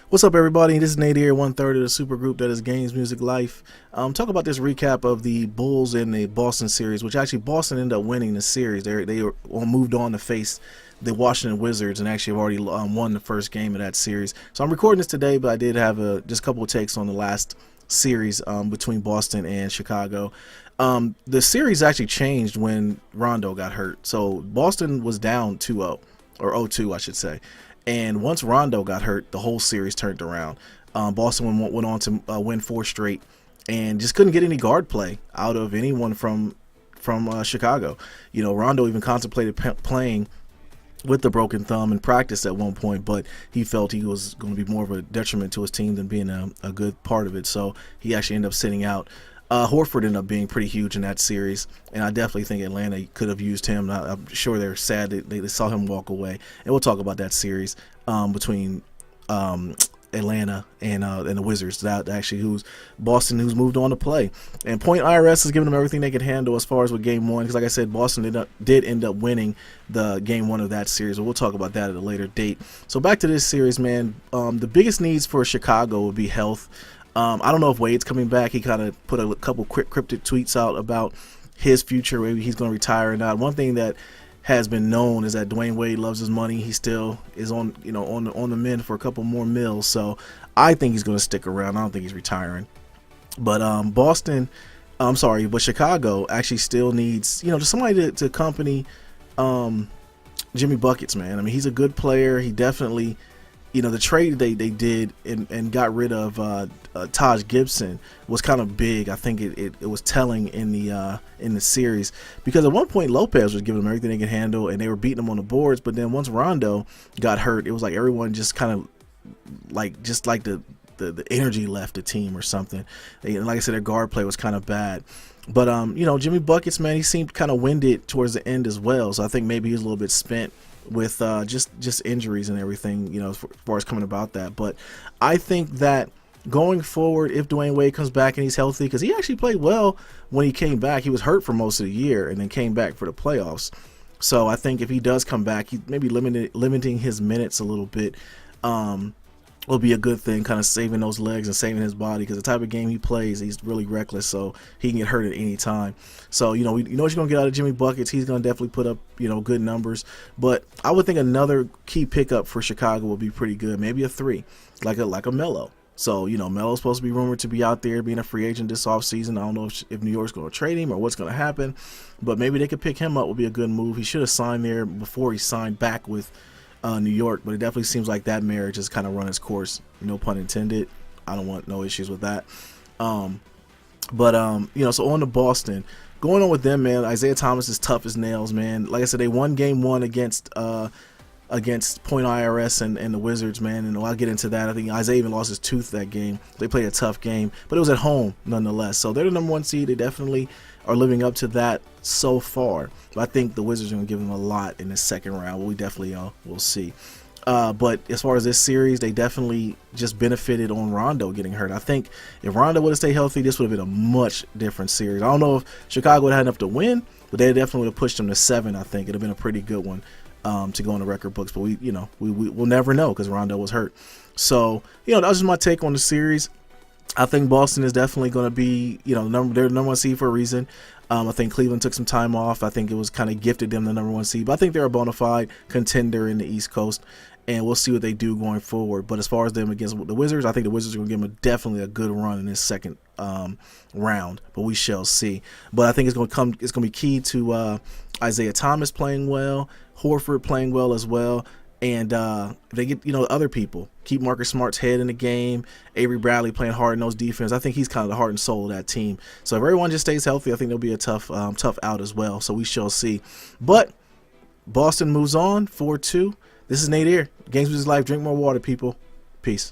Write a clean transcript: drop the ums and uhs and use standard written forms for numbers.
What's up, everybody? This is Nate here, one third of the super group that is Games Music Life. Talk about this recap of the Bulls and the Boston series, which actually Boston ended up winning the series. They moved on to face the Washington Wizards and actually have already won the first game of that series. So I'm recording this today, but I did have just a couple of takes on the last series between Boston and Chicago. The series actually changed when Rondo got hurt. So Boston was down 2-0, or 0-2, I should say. And once Rondo got hurt, the whole series turned around. Boston went on to win 4 straight and just couldn't get any guard play out of anyone from Chicago. You know, Rondo even contemplated playing with the broken thumb in practice at one point, but he felt he was going to be more of a detriment to his team than being a good part of it. So he actually ended up sitting out. Horford ended up being pretty huge in that series, and I definitely think Atlanta could have used him. I'm sure they're sad that they saw him walk away, and we'll talk about that series between Atlanta and the Wizards. That actually who's Boston, who's moved on to play, and Point IRS is giving them everything they can handle as far as with Game 1, because like I said, Boston did end up winning the Game 1 of that series, but we'll talk about that at a later date. So back to this series, man. The biggest needs for Chicago would be health. I don't know if Wade's coming back. He kind of put a couple quick cryptic tweets out about his future. Maybe he's going to retire or not. One thing that has been known is that Dwayne Wade loves his money. He still is on the mend for a couple more mils. So I think he's going to stick around. I don't think he's retiring. But but Chicago actually still needs just somebody to accompany Jimmy Buckets, man. I mean, he's a good player. He definitely. The trade they did and got rid of Taj Gibson was kind of big. I think it was telling in the series, because at one point Lopez was giving them everything they could handle and they were beating them on the boards. But then once Rondo got hurt, it was like everyone just kind of like the energy left the team or something. And like I said, their guard play was kind of bad. But Jimmy Buckets, man, he seemed kind of winded towards the end as well. So I think maybe he was a little bit spent with just injuries and everything, as far as coming about that. But I think that going forward, if Dwayne Wade comes back and he's healthy, because he actually played well when he came back. He was hurt for most of the year and then came back for the playoffs. So I think if he does come back, he maybe limiting his minutes a little bit will be a good thing, kind of saving those legs and saving his body, because the type of game he plays, he's really reckless, so he can get hurt at any time. So what you're going to get out of Jimmy Buckets. He's going to definitely put up good numbers, but I would think another key pickup for Chicago would be pretty good, maybe a 3, like a Melo. So Melo's supposed to be rumored to be out there being a free agent this offseason. I don't know if New York's going to trade him or what's going to happen, but maybe they could pick him up. Would be a good move. He should have signed there before he signed back with New York, but it definitely seems like that marriage has kind of run its course. No pun intended. I don't want no issues with that. So on to Boston. Going on with them, man. Isaiah Thomas is tough as nails, man. Like I said, they won Game 1 against Point IRS and the Wizards, man. And I'll get into that. I think Isaiah even lost his tooth that game. They played a tough game, but it was at home nonetheless. So they're the number 1 seed. They definitely are living up to that so far. But I think the Wizards are going to give them a lot in the second round. We definitely will see. But as far as this series, they definitely just benefited on Rondo getting hurt. I think if Rondo would have stayed healthy, this would have been a much different series. I don't know if Chicago would have had enough to win, but they definitely would have pushed them to 7. I think it would have been a pretty good one to go in the record books. But we'll never know because Rondo was hurt. So that was just my take on the series. I think Boston is definitely going to be, they're the number 1 seed for a reason. I think Cleveland took some time off. I think it was kind of gifted them the number 1 seed. But I think they're a bona fide contender in the East Coast, and we'll see what they do going forward. But as far as them against the Wizards, I think the Wizards are going to give them definitely a good run in this second round. But we shall see. But I think it's going to be key to Isaiah Thomas playing well, Horford playing well as well. And they get other people keep Marcus Smart's head in the game. Avery Bradley playing hard-nosed defense. I think he's kind of the heart and soul of that team. So if everyone just stays healthy, I think there'll be a tough out as well. So we shall see. But Boston moves on 4-2. This is Nate here. Games with his life. Drink more water, people. Peace.